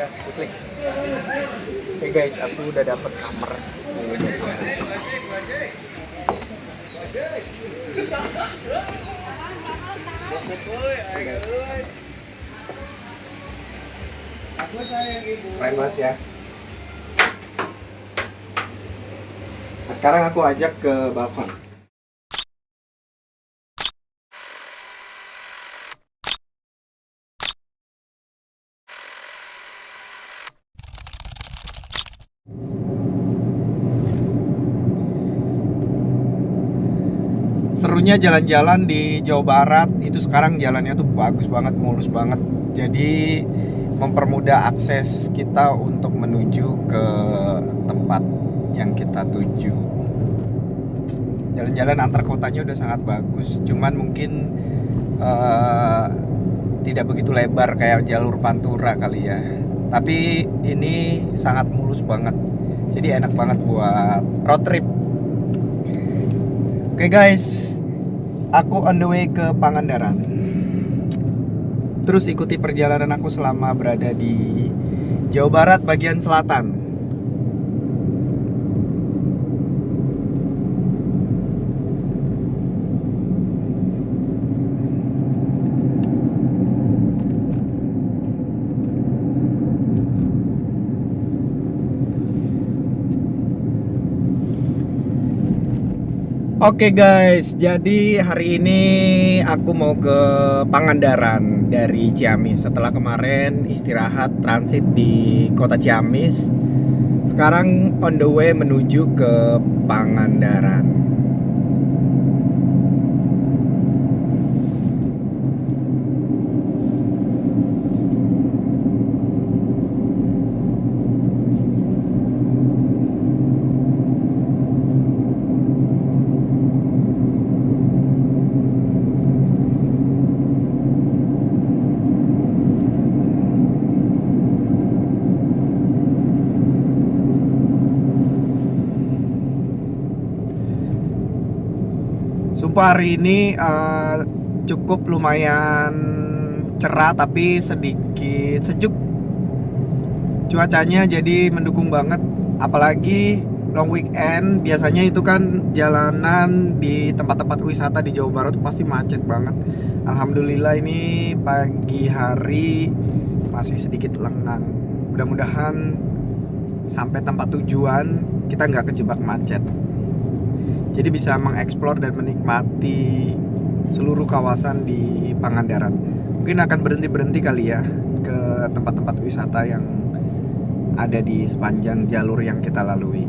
udah klik. Oke guys, aku udah dapet kamar. Keren banget ya. Nah, sekarang aku ajak ke balkon. Serunya jalan-jalan di Jawa Barat itu sekarang jalannya tuh bagus banget, mulus banget. Jadi mempermudah akses kita untuk menuju ke tempat yang kita tuju. Jalan-jalan antar kotanya udah sangat bagus, cuman mungkin tidak begitu lebar kayak jalur Pantura kali ya. Tapi ini sangat mulus banget, jadi enak banget buat road trip. Oke guys, aku on the way ke Pangandaran. Terus ikuti perjalanan aku selama berada di Jawa Barat bagian selatan. Oke guys, jadi hari ini aku mau ke Pangandaran dari Ciamis. Setelah kemarin istirahat transit di kota Ciamis, sekarang on the way menuju ke Pangandaran. Sumpah hari ini cukup lumayan cerah tapi sedikit sejuk. Cuacanya jadi mendukung banget. Apalagi long weekend, biasanya itu kan jalanan di tempat-tempat wisata di Jawa Barat pasti macet banget. Alhamdulillah ini pagi hari masih sedikit lengang. Mudah-mudahan sampai tempat tujuan kita nggak kejebak macet. Jadi bisa mengeksplor dan menikmati seluruh kawasan di Pangandaran. Mungkin akan berhenti-berhenti kali ya ke tempat-tempat wisata yang ada di sepanjang jalur yang kita lalui.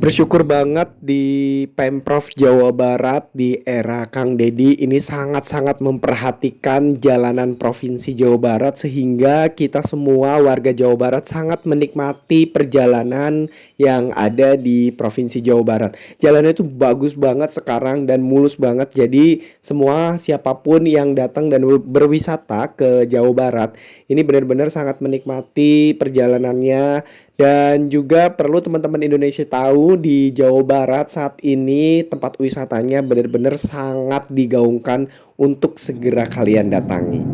Bersyukur banget di Pemprov Jawa Barat di era Kang Deddy ini sangat-sangat memperhatikan jalanan Provinsi Jawa Barat sehingga kita semua warga Jawa Barat sangat menikmati perjalanan yang ada di Provinsi Jawa Barat. Jalannya itu bagus banget sekarang dan mulus banget, jadi semua siapapun yang datang dan berwisata ke Jawa Barat ini benar-benar sangat menikmati perjalanannya. Dan juga perlu teman-teman Indonesia tahu di Jawa Barat saat ini tempat wisatanya benar-benar sangat digaungkan untuk segera kalian datangi.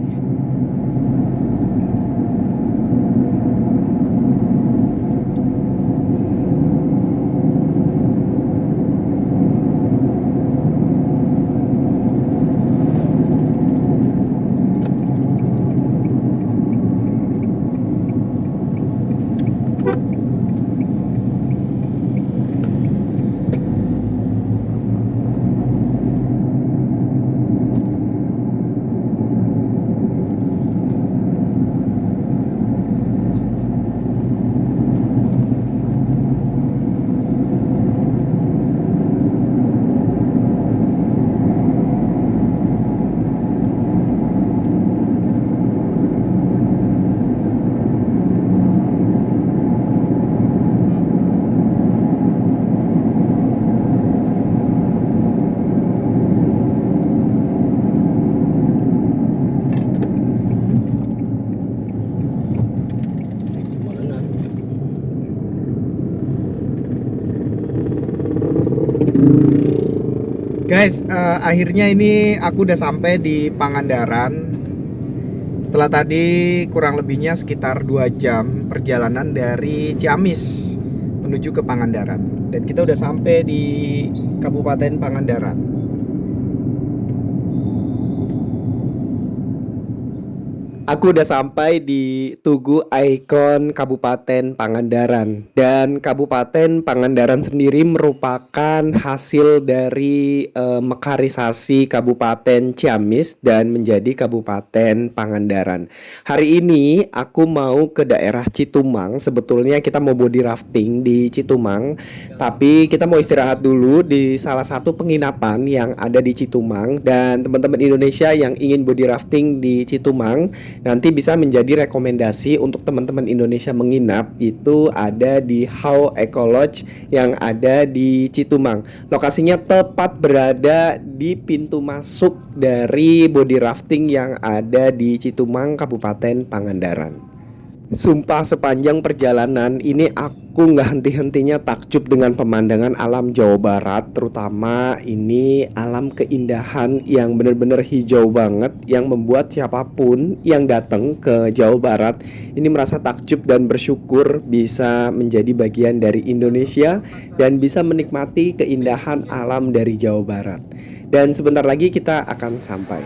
Guys, akhirnya ini aku udah sampai di Pangandaran. Setelah tadi kurang lebihnya sekitar 2 jam perjalanan dari Ciamis menuju ke Pangandaran. Dan kita udah sampai di Kabupaten Pangandaran. Aku udah sampai di Tugu Ikon Kabupaten Pangandaran. Dan Kabupaten Pangandaran sendiri merupakan hasil dari mekarisasi Kabupaten Ciamis dan menjadi Kabupaten Pangandaran. Hari ini aku mau ke daerah Citumang. Sebetulnya kita mau body rafting di Citumang, tapi kita mau istirahat dulu di salah satu penginapan yang ada di Citumang. Dan teman-teman Indonesia yang ingin body rafting di Citumang nanti bisa menjadi rekomendasi untuk teman-teman Indonesia menginap. Itu ada di How Eco Lodge yang ada di Citumang. Lokasinya tepat berada di pintu masuk dari body rafting yang ada di Citumang, Kabupaten Pangandaran. Sumpah sepanjang perjalanan ini aku nggak henti-hentinya takjub dengan pemandangan alam Jawa Barat. Terutama ini alam keindahan yang benar-benar hijau banget, yang membuat siapapun yang datang ke Jawa Barat ini merasa takjub dan bersyukur bisa menjadi bagian dari Indonesia dan bisa menikmati keindahan alam dari Jawa Barat. Dan sebentar lagi kita akan sampai.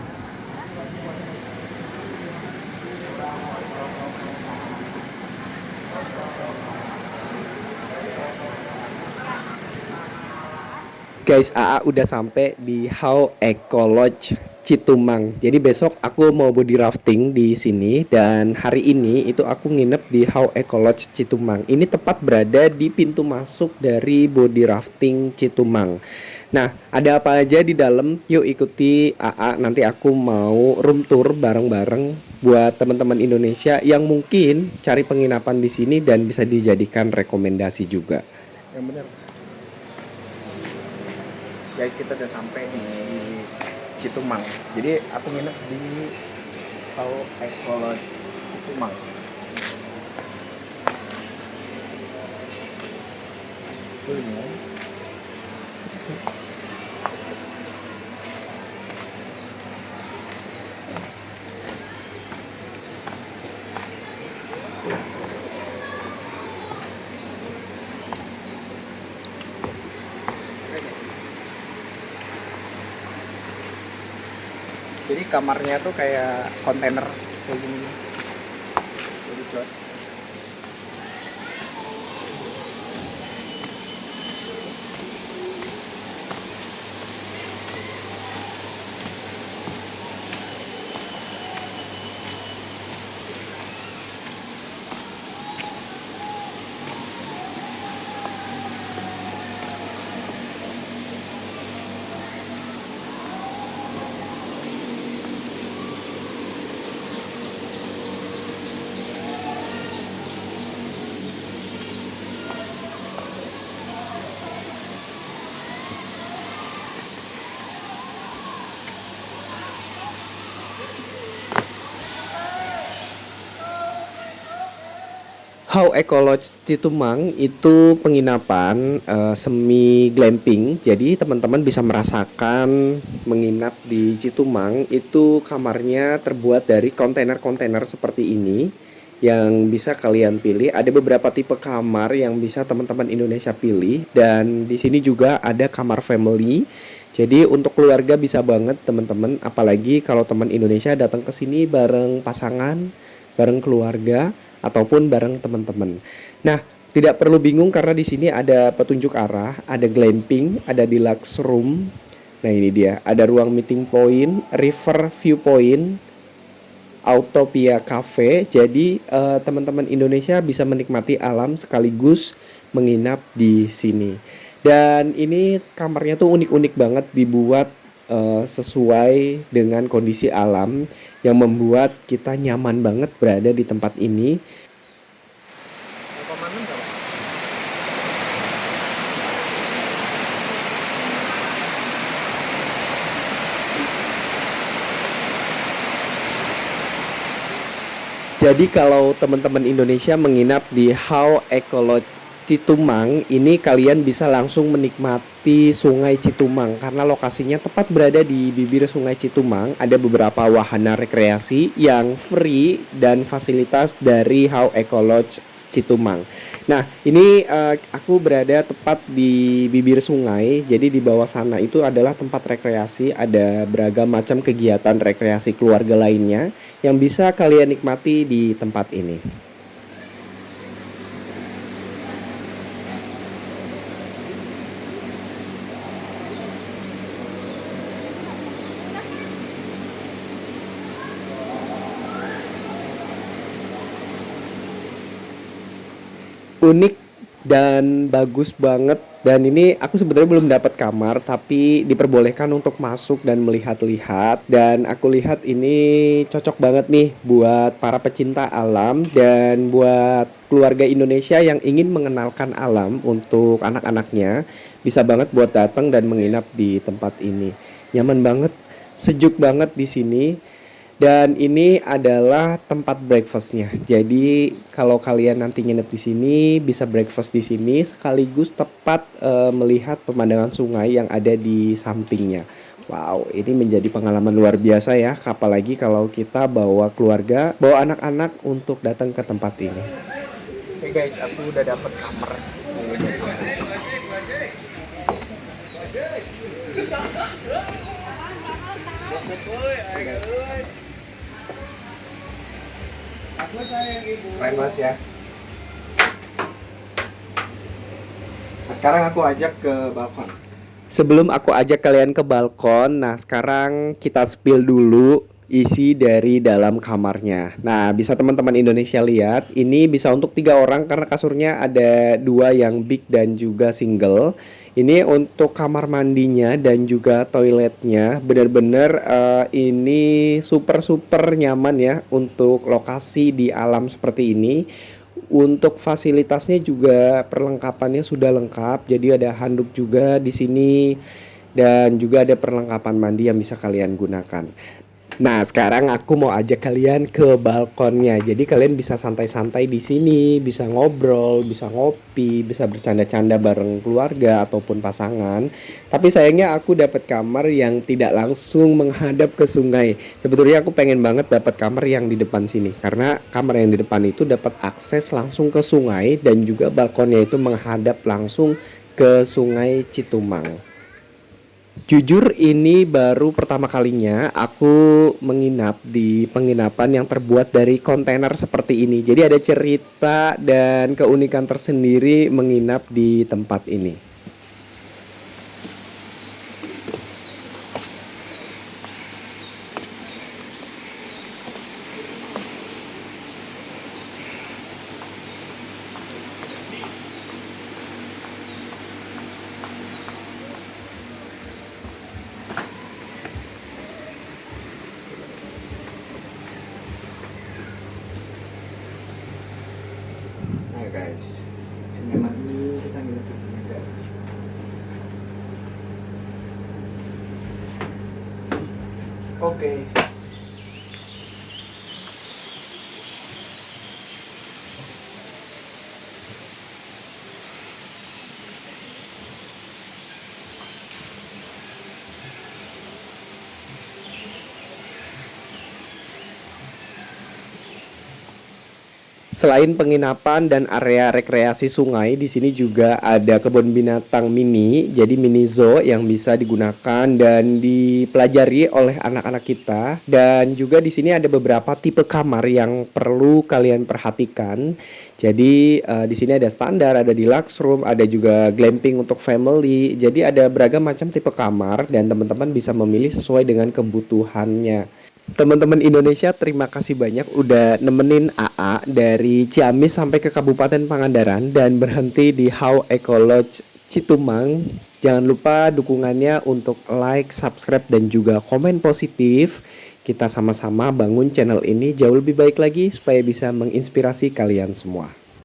Guys, AA udah sampai di How Eco Lodge Citumang. Jadi besok aku mau body rafting di sini dan hari ini itu aku nginep di How Eco Lodge Citumang. Ini tepat berada di pintu masuk dari body rafting Citumang. Nah, ada apa aja di dalam? Yuk ikuti AA. Nanti aku mau room tour bareng-bareng buat teman-teman Indonesia yang mungkin cari penginapan di sini dan bisa dijadikan rekomendasi juga. Yang benar. Guys, kita udah sampai di Citumang. Jadi aku nginep di How Eco Lodge Citumang. Jadi kamarnya tuh kayak kontainer kayak gini. Jadi slot. How Eco Lodge Citumang itu penginapan semi glamping. Jadi teman-teman bisa merasakan menginap di Citumang. Itu kamarnya terbuat dari kontainer-kontainer seperti ini yang bisa kalian pilih. Ada beberapa tipe kamar yang bisa teman-teman Indonesia pilih dan di sini juga ada kamar family. Jadi untuk keluarga bisa banget teman-teman, apalagi kalau teman Indonesia datang ke sini bareng pasangan, bareng keluarga ataupun bareng teman-teman. Nah, tidak perlu bingung karena di sini ada petunjuk arah, ada glamping, ada deluxe room. Nah, ini dia, ada ruang meeting point, river viewpoint, Autopia Cafe. Jadi teman-teman Indonesia bisa menikmati alam sekaligus menginap di sini. Dan ini kamarnya tuh unik-unik banget, dibuat sesuai dengan kondisi alam yang membuat kita nyaman banget berada di tempat ini. Jadi kalau teman-teman Indonesia menginap di How Eco Lodge Citumang, ini kalian bisa langsung menikmati Sungai Citumang karena lokasinya tepat berada di bibir Sungai Citumang. Ada beberapa wahana rekreasi yang free dan fasilitas dari How Eco Lodge Citumang. Nah, ini aku berada tepat di bibir sungai. Jadi di bawah sana itu adalah tempat rekreasi, ada beragam macam kegiatan rekreasi keluarga lainnya yang bisa kalian nikmati di tempat ini. Unik dan bagus banget, dan ini aku sebenarnya belum dapat kamar tapi diperbolehkan untuk masuk dan melihat-lihat, dan aku lihat ini cocok banget nih buat para pecinta alam dan buat keluarga Indonesia yang ingin mengenalkan alam untuk anak-anaknya. Bisa banget buat datang dan menginap di tempat ini. Nyaman banget, sejuk banget di sini. Dan ini adalah tempat breakfastnya. Jadi kalau kalian nanti nginep di sini bisa breakfast di sini sekaligus tepat melihat pemandangan sungai yang ada di sampingnya. Wow, ini menjadi pengalaman luar biasa ya. Apalagi kalau kita bawa keluarga, bawa anak-anak untuk datang ke tempat ini. Oke guys, aku udah dapat kamar. Keren banget ya. Nah, sekarang aku ajak ke balkon. Sebelum aku ajak kalian ke balkon, nah sekarang kita spill dulu isi dari dalam kamarnya. Nah, bisa teman-teman Indonesia lihat, ini bisa untuk 3 orang karena kasurnya ada 2 yang big dan juga single. Ini untuk kamar mandinya dan juga toiletnya, benar-benar ini super super nyaman ya untuk lokasi di alam seperti ini. Untuk fasilitasnya juga perlengkapannya sudah lengkap. Jadi ada handuk juga di sini dan juga ada perlengkapan mandi yang bisa kalian gunakan. Nah, sekarang aku mau ajak kalian ke balkonnya. Jadi kalian bisa santai-santai di sini, bisa ngobrol, bisa ngopi, bisa bercanda-canda bareng keluarga ataupun pasangan. Tapi sayangnya aku dapat kamar yang tidak langsung menghadap ke sungai. Sebetulnya aku pengen banget dapat kamar yang di depan sini karena kamar yang di depan itu dapat akses langsung ke sungai dan juga balkonnya itu menghadap langsung ke Sungai Citumang. Jujur ini baru pertama kalinya aku menginap di penginapan yang terbuat dari kontainer seperti ini. Jadi ada cerita dan keunikan tersendiri menginap di tempat ini. Nah guys, sini dulu kita nginep di sini guys. Oke. Selain penginapan dan area rekreasi sungai, di sini juga ada kebun binatang mini, jadi mini zoo yang bisa digunakan dan dipelajari oleh anak-anak kita. Dan juga di sini ada beberapa tipe kamar yang perlu kalian perhatikan. Jadi di sini ada standar, ada deluxe room, ada juga glamping untuk family. Jadi ada beragam macam tipe kamar dan teman-teman bisa memilih sesuai dengan kebutuhannya. Teman-teman Indonesia, terima kasih banyak udah nemenin AA dari Ciamis sampai ke Kabupaten Pangandaran dan berhenti di How Eco Lodge Citumang. Jangan lupa dukungannya untuk like, subscribe, dan juga komen positif. Kita sama-sama bangun channel ini jauh lebih baik lagi supaya bisa menginspirasi kalian semua.